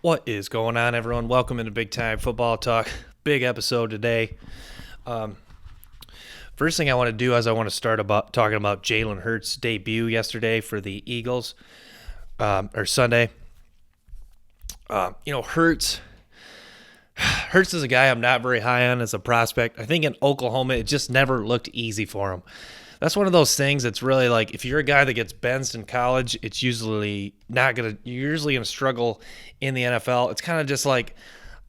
What is going on, everyone? Welcome into Big Time Football Talk. Big episode today. Um, First thing I want to do is I want to start about talking about Jalen Hurts' debut yesterday for the Eagles, or Sunday. Hurts is a guy I'm not very high on as a prospect. I think in Oklahoma, it just never looked easy for him. That's one of those things that's really like if you're a guy that gets benched in college, it's usually not gonna. You're usually gonna struggle in the NFL. It's kind of just like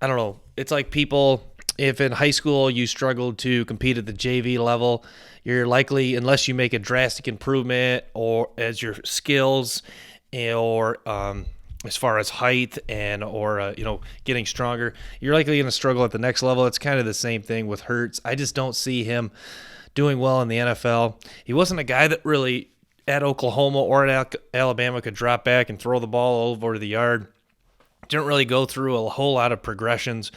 I don't know. It's like people if in high school you struggled to compete at the JV level, you're likely unless you make a drastic improvement or as your skills or as far as height and or getting stronger, you're likely going to struggle at the next level. It's kind of the same thing with Hurts. I just don't see him doing well in the NFL. He wasn't a guy that really at Oklahoma or at Alabama could drop back and throw the ball over the yard. Didn't really go through a whole lot of progressions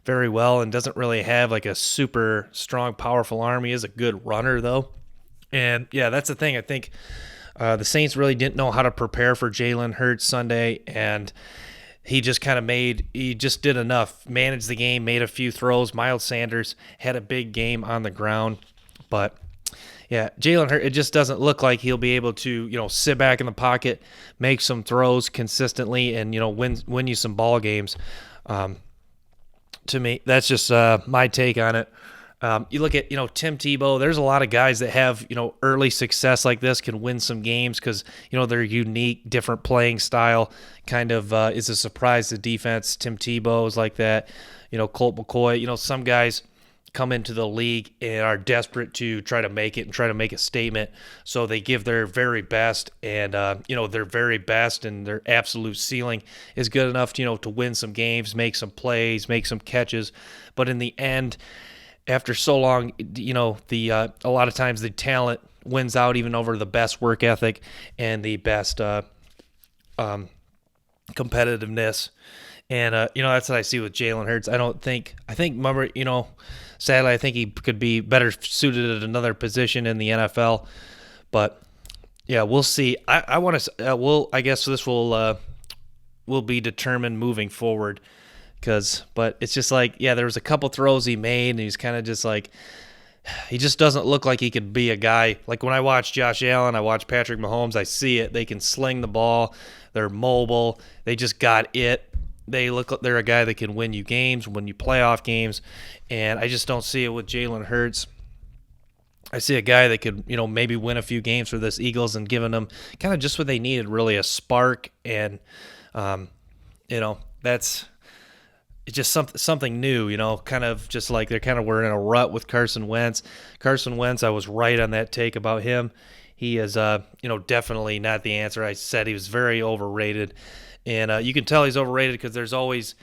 very well and doesn't really have like a super strong, powerful arm. He is a good runner, though. And yeah, that's the thing. I think the Saints really didn't know how to prepare for Jalen Hurts Sunday, and he just did enough. Managed the game, made a few throws. Miles Sanders had a big game on the ground. But yeah, Jalen Hurts, it just doesn't look like he'll be able to, sit back in the pocket, make some throws consistently, and, win you some ball games. To me, that's just my take on it. You look at, Tim Tebow, there's a lot of guys that have, early success like this can win some games because, their unique, different playing style kind of is a surprise to defense. Tim Tebow is like that. Colt McCoy, some guys come into the league and are desperate to try to make it and try to make a statement. So they give their very best and, their very best and their absolute ceiling is good enough, to win some games, make some plays, make some catches. But in the end, after so long, a lot of times the talent wins out even over the best work ethic and the best competitiveness. And, that's what I see with Jalen Hurts. Remember, sadly, I think he could be better suited at another position in the NFL. But, yeah, we'll see. I guess this will be determined moving forward. But it's just like, yeah, there was a couple throws he made, and he's kind of just like, he just doesn't look like he could be a guy. Like when I watch Josh Allen, I watch Patrick Mahomes, I see it. They can sling the ball. They're mobile. They just got it. They're a guy that can win you games, win you playoff games, and I just don't see it with Jalen Hurts. I see a guy that could, maybe win a few games for this Eagles and giving them kind of just what they needed, really a spark, and that's it's just something new, kind of just like they're kind of were in a rut with Carson Wentz. Carson Wentz, I was right on that take about him. He is, definitely not the answer. I said he was very overrated. And you can tell he's overrated because there's always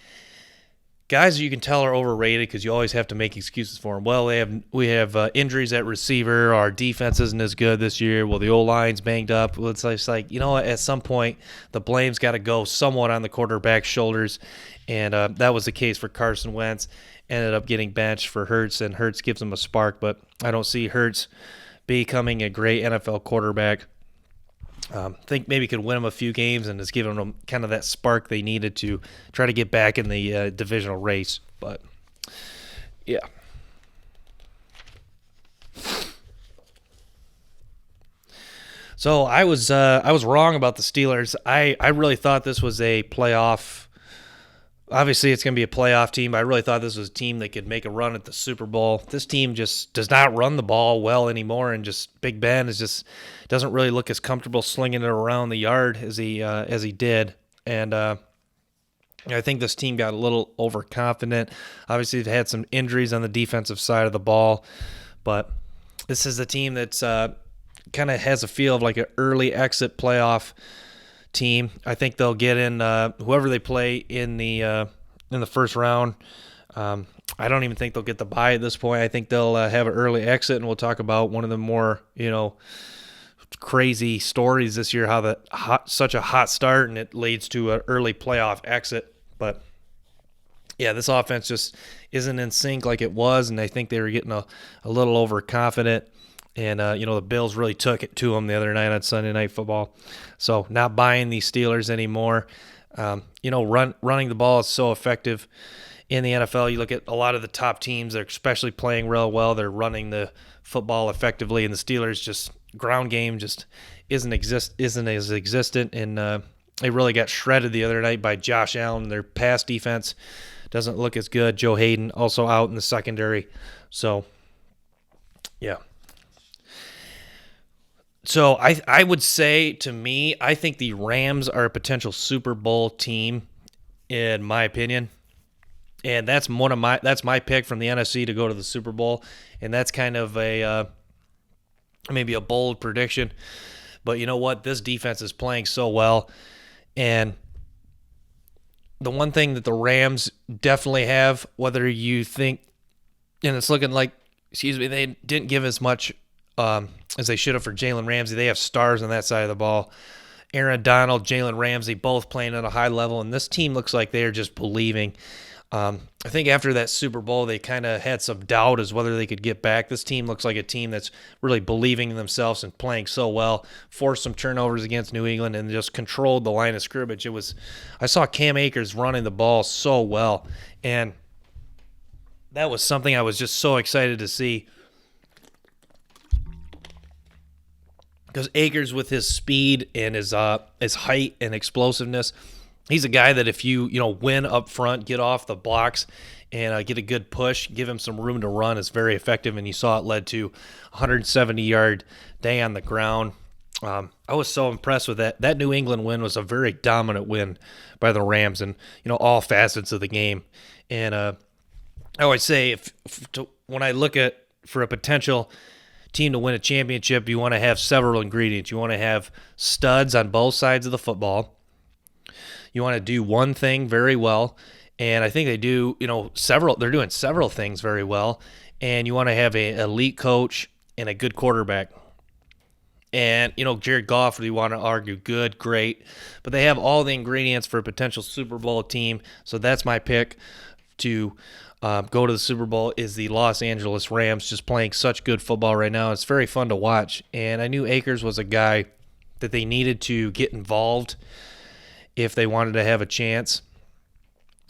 guys you can tell are overrated because you always have to make excuses for them. Well, we have injuries at receiver. Our defense isn't as good this year. Well, the O-line's banged up. Well, it's like, at some point the blame's got to go somewhat on the quarterback's shoulders. And that was the case for Carson Wentz. Ended up getting benched for Hurts, and Hurts gives him a spark. But I don't see Hurts becoming a great NFL quarterback. Think maybe could win them a few games and has given them kind of that spark they needed to try to get back in the divisional race. But yeah. So I was wrong about the Steelers. I really thought this was a playoff. Obviously, it's going to be a playoff team. I really thought this was a team that could make a run at the Super Bowl. This team just does not run the ball well anymore, and just Big Ben doesn't really look as comfortable slinging it around the yard as he did. And I think this team got a little overconfident. Obviously, they've had some injuries on the defensive side of the ball, but this is a team that's kind of has a feel of like an early exit playoff team. I think they'll get in whoever they play in the first round. I don't even think they'll get the bye at this point. I think they'll have an early exit, and we'll talk about one of the more crazy stories this year. How such a hot start and it leads to an early playoff exit. But yeah, this offense just isn't in sync like it was, and I think they were getting a little overconfident. And, the Bills really took it to them the other night on Sunday Night Football. So not buying these Steelers anymore. Running the ball is so effective in the NFL. You look at a lot of the top teams; they're especially playing real well. They're running the football effectively, and the Steelers just ground game just isn't as existent. And they really got shredded the other night by Josh Allen. Their pass defense doesn't look as good. Joe Hayden also out in the secondary. So, yeah. So I would say, to me, I think the Rams are a potential Super Bowl team, in my opinion. And that's my pick from the NFC to go to the Super Bowl. And that's kind of maybe a bold prediction. But you know what? This defense is playing so well. And the one thing that the Rams definitely have, whether you think, and it's looking like, they didn't give as much as they should have for Jalen Ramsey. They have stars on that side of the ball. Aaron Donald, Jalen Ramsey, both playing at a high level, and this team looks like they are just believing. I think after that Super Bowl, they kind of had some doubt as whether they could get back. This team looks like a team that's really believing in themselves and playing so well. Forced some turnovers against New England and just controlled the line of scrimmage. I saw Cam Akers running the ball so well, and that was something I was just so excited to see. Because Akers, with his speed and his height and explosiveness, he's a guy that if you win up front, get off the blocks, and get a good push, give him some room to run, is very effective. And you saw it led to a 170-yard day on the ground. I was so impressed with that. That New England win was a very dominant win by the Rams, and all facets of the game. And I always say, when I look at for a potential team to win a championship, you want to have several ingredients. You want to have studs on both sides of the football. You want to do one thing very well, and I think they do, several. They're doing several things very well, and you want to have an elite coach and a good quarterback. And, Jared Goff, you want to argue good, great, but they have all the ingredients for a potential Super Bowl team, so that's my pick to go to the Super Bowl is the Los Angeles Rams, just playing such good football right now. It's very fun to watch, and I knew Akers was a guy that they needed to get involved if they wanted to have a chance,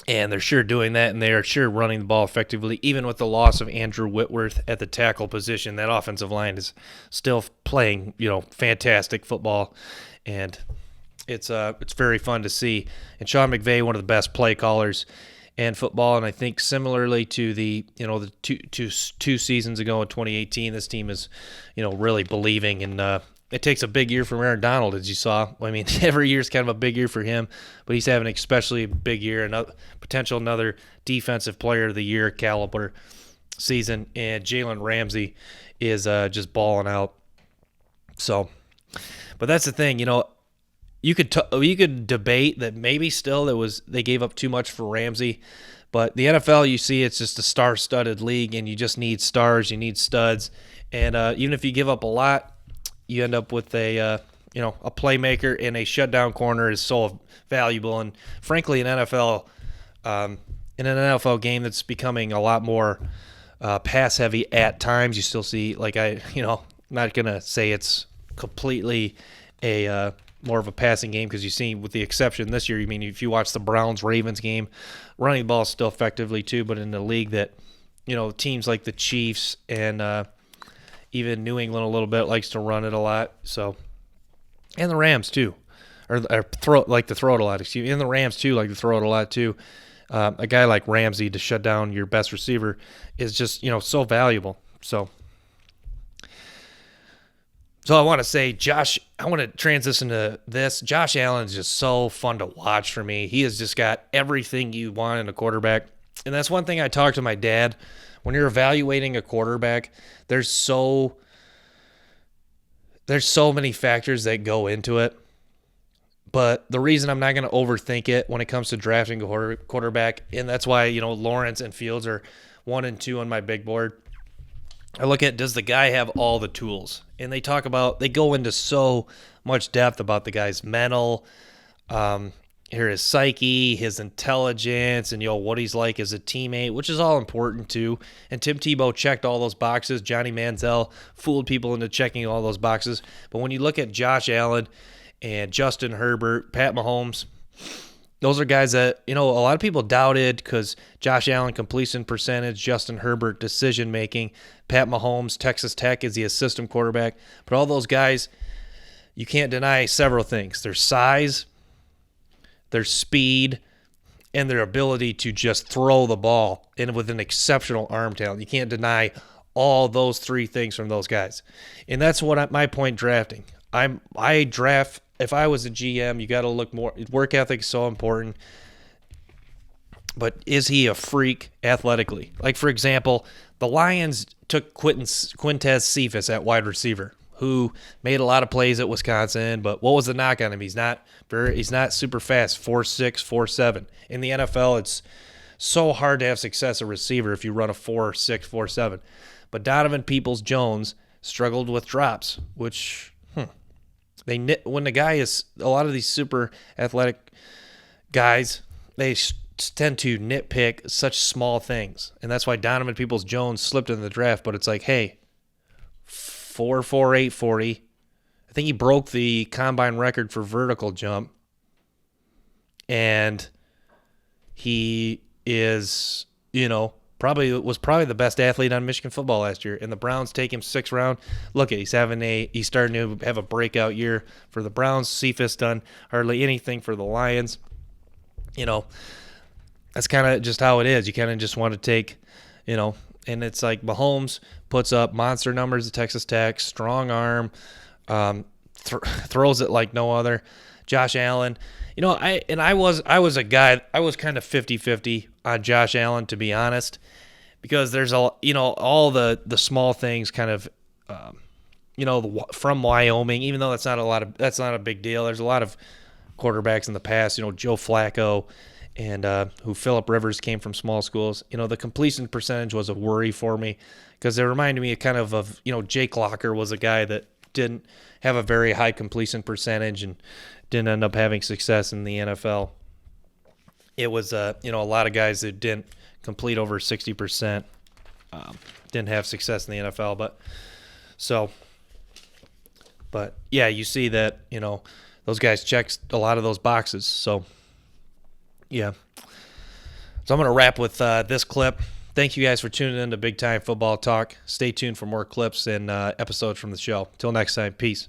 and they're sure doing that, and they are sure running the ball effectively. Even with the loss of Andrew Whitworth at the tackle position, that offensive line is still playing, fantastic football, and it's very fun to see. And Sean McVay, one of the best play callers in football, and I think similarly to the two seasons ago in 2018, this team is really believing, and it takes a big year from Aaron Donald, as you saw. I mean, every year is kind of a big year for him, but he's having an especially big year, another defensive player of the year caliber season, and Jalen Ramsey is just balling out. So, but that's the thing, you could debate that maybe still they gave up too much for Ramsey, but the NFL, you see, it's just a star-studded league, and you just need stars, you need studs, and even if you give up a lot, you end up with a playmaker, and a shutdown corner is so valuable. And frankly, in an NFL game that's becoming a lot more pass heavy at times, you still see, not gonna say it's completely a more of a passing game, because you see, with the exception this year, if you watch the Browns-Ravens game, running the ball is still effectively too, but in a league that, teams like the Chiefs and even New England a little bit likes to run it a lot. So, and the Rams too, like to throw it a lot. Excuse me. And the Rams too like to throw it a lot too. A guy like Ramsey to shut down your best receiver is just so valuable. So I want to say, I want to transition to this. Josh Allen is just so fun to watch for me. He has just got everything you want in a quarterback, and that's one thing I talked to my dad. When you're evaluating a quarterback, there's so many factors that go into it. But the reason I'm not going to overthink it when it comes to drafting a quarterback, and that's why, Lawrence and Fields are 1 and 2 on my big board. I look at, does the guy have all the tools? And they go into so much depth about the guy's mental, his psyche, his intelligence, and what he's like as a teammate, which is all important too. And Tim Tebow checked all those boxes. Johnny Manziel fooled people into checking all those boxes. But when you look at Josh Allen and Justin Herbert, Pat Mahomes, Those are guys that, a lot of people doubted because Josh Allen completion percentage, Justin Herbert decision making, Pat Mahomes, Texas Tech is the assistant quarterback. But all those guys, you can't deny several things. Their size, their speed, and their ability to just throw the ball and with an exceptional arm talent. You can't deny all those three things from those guys. And that's what my point drafting. I draft, if I was a GM, you got to look more. Work ethic is so important. But is he a freak athletically? Like, for example, the Lions took Quintez Cephas at wide receiver, who made a lot of plays at Wisconsin, but what was the knock on him? He's not super fast, 4.6, 4.7. In the NFL, it's so hard to have success at receiver if you run a 4.6, 4.7. But Donovan Peoples-Jones struggled with drops, which when the guy is, a lot of these super athletic guys, they tend to nitpick such small things. And that's why Donovan Peoples-Jones slipped in the draft. But it's like, hey, 4.48 40. I think he broke the combine record for vertical jump. And he is, probably the best athlete on Michigan football last year. And the Browns take him 6th round. Look, he's starting to have a breakout year for the Browns. Cephas done hardly anything for the Lions. That's kind of just how it is. You kind of just want to take, and it's like Mahomes puts up monster numbers at Texas Tech, strong arm, throws it like no other. Josh Allen, I was a guy, I was kind of 50-50 on Josh Allen, to be honest, because there's all the small things kind of, from Wyoming, even though that's not a big deal. There's a lot of quarterbacks in the past, Joe Flacco and who Phillip Rivers came from small schools. The completion percentage was a worry for me because it reminded me of Jake Locker was a guy that didn't have a very high completion percentage and didn't end up having success in the NFL. It was a lot of guys that didn't complete over 60%, didn't have success in the NFL. But yeah, you see that those guys check a lot of those boxes. So yeah, so I'm gonna wrap with this clip. Thank you guys for tuning in to Big Time Football Talk. Stay tuned for more clips and episodes from the show. Till next time, peace.